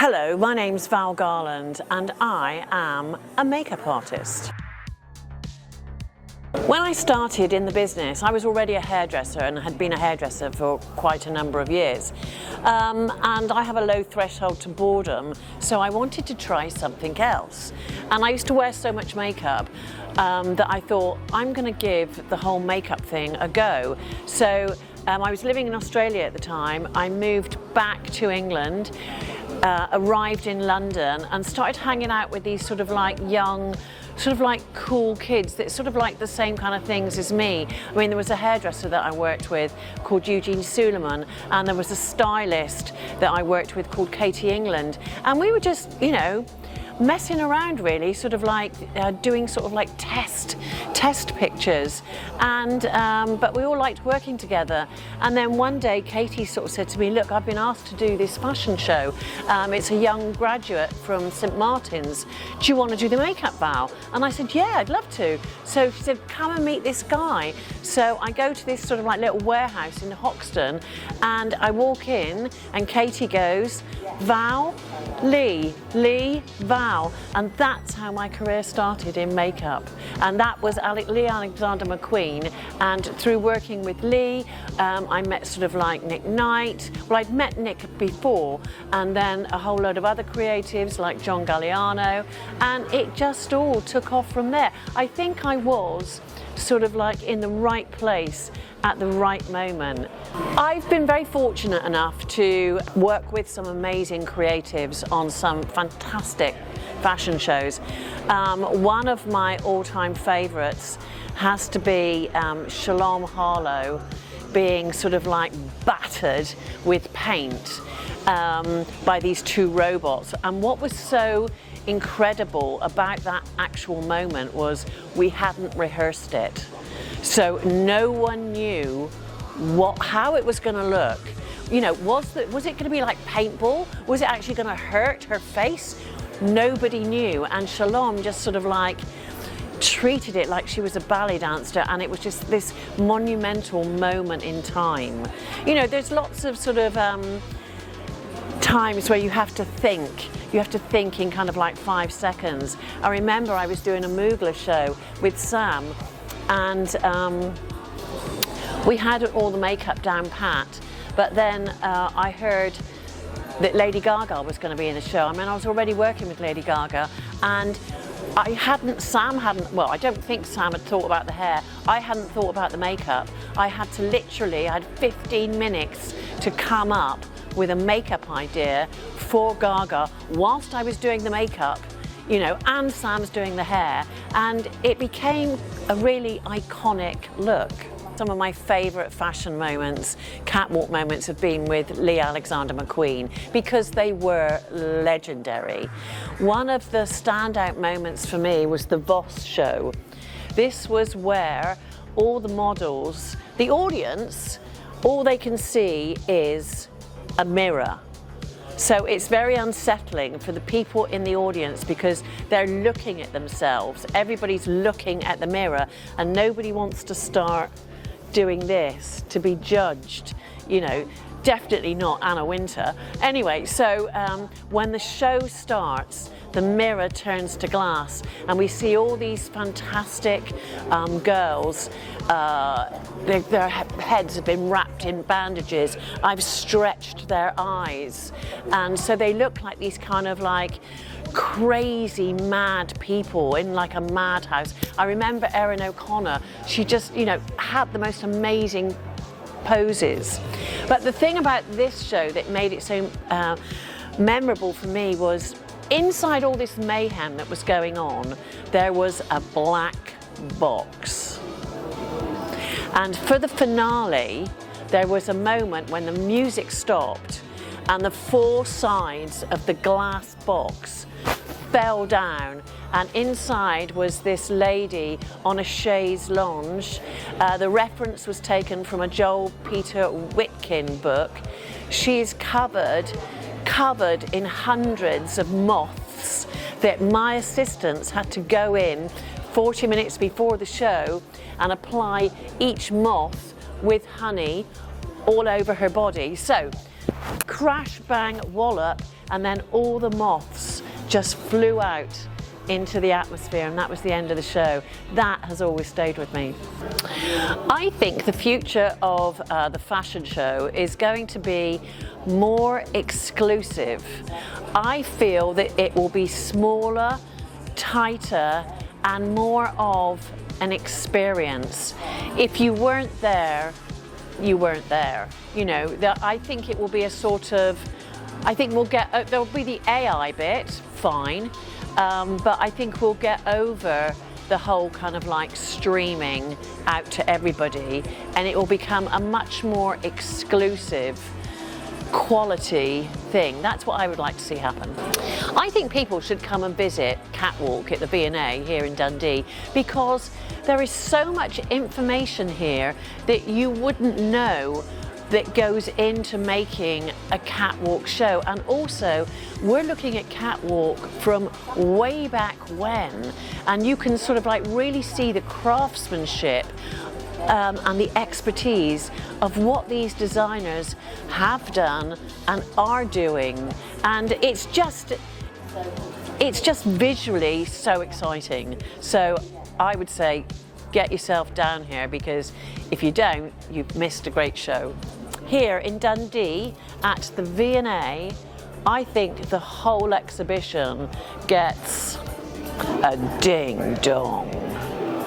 Hello, my name's Val Garland and I am a makeup artist. When I started in the business, I was already a hairdresser and had been a hairdresser for quite a number of years. And I have a low threshold to boredom, so I wanted to try something else. And I used to wear so much makeup that I thought, I'm going to give the whole makeup thing a go. So I was living in Australia at the time. I moved back to England, arrived in London and started hanging out with these sort of like young, sort of like cool kids that sort of like the same kind of things as me. I mean, there was a hairdresser that I worked with called Eugene Suleiman, and there was a stylist that I worked with called Katie England, and we were just, you know, messing around really, sort of like doing sort of like test pictures, and but we all liked working together. And then one day Katie sort of said to me, look, I've been asked to do this fashion show. It's a young graduate from St Martin's. Do you want to do the makeup, Val? And I said, yeah, I'd love to. So she said, come and meet this guy. So I go to this sort of like little warehouse in Hoxton, and I walk in and Katie goes, Val, Lee, Val. And that's how my career started in makeup. And that was Lee Alexander McQueen. And through working with Lee, I met sort of like Nick Knight. Well, I'd met Nick before, and then a whole load of other creatives like John Galliano. And it just all took off from there. I think I was sort of like in the right place at the right moment. I've been very fortunate enough to work with some amazing creatives on some fantastic fashion shows. One of my all-time favorites has to be Shalom Harlow being sort of like battered with paint by these two robots. And what was so incredible about that actual moment was we hadn't rehearsed it. So no one knew how it was going to look. You know, was it going to be like paintball? Was it actually going to hurt her face? Nobody knew. And Shalom just sort of like treated it like she was a ballet dancer, and it was just this monumental moment in time. You know, there's lots of sort of times where you have to think. You have to think in kind of like 5 seconds. I remember I was doing a Mugler show with Sam, and we had all the makeup down pat, but then I heard that Lady Gaga was going to be in the show. I mean, I was already working with Lady Gaga, and Sam hadn't, well, I don't think Sam had thought about the hair. I hadn't thought about the makeup. I had 15 minutes to come up with a makeup idea for Gaga whilst I was doing the makeup, you know, and Sam's doing the hair, and it became a really iconic look. Some of my favourite fashion moments, catwalk moments, have been with Lee Alexander McQueen because they were legendary. One of the standout moments for me was the Voss show. This was where all the models, the audience, all they can see is a mirror. So it's very unsettling for the people in the audience because they're looking at themselves. Everybody's looking at the mirror, and nobody wants to start doing this to be judged, you know, definitely not Anna Wintour. Anyway, so when the show starts, the mirror turns to glass and we see all these fantastic girls. Their heads have been wrapped in bandages. I've stretched their eyes, and so they look like these kind of like crazy mad people in like a madhouse. I remember Erin O'Connor, she just, you know, had the most amazing poses. But the thing about this show that made it so memorable for me was inside all this mayhem that was going on, there was a black box. And for the finale, there was a moment when the music stopped and the 4 sides of the glass box fell down, and inside was this lady on a chaise lounge. The reference was taken from a Joel Peter Witkin book. She's covered in hundreds of moths that my assistants had to go in 40 minutes before the show and apply each moth with honey all over her body. So, crash, bang, wallop, and then all the moths just flew out into the atmosphere, and that was the end of the show. That has always stayed with me. I think the future of the fashion show is going to be more exclusive. I feel that it will be smaller, tighter, and more of an experience. If you weren't there, you weren't there. You know, I think it will be a sort of, I think we'll get, there'll be the AI bit, fine, but I think we'll get over the whole kind of like streaming out to everybody, and it will become a much more exclusive quality thing. That's what I would like to see happen. I think people should come and visit Catwalk at the V&A here in Dundee, because there is so much information here that you wouldn't know that goes into making a catwalk show. And also, we're looking at catwalk from way back when, and you can sort of like really see the craftsmanship and the expertise of what these designers have done and are doing, and it's just visually so exciting. So I would say get yourself down here, because if you don't, you've missed a great show. Here in Dundee at the V&A, I think the whole exhibition gets a ding dong.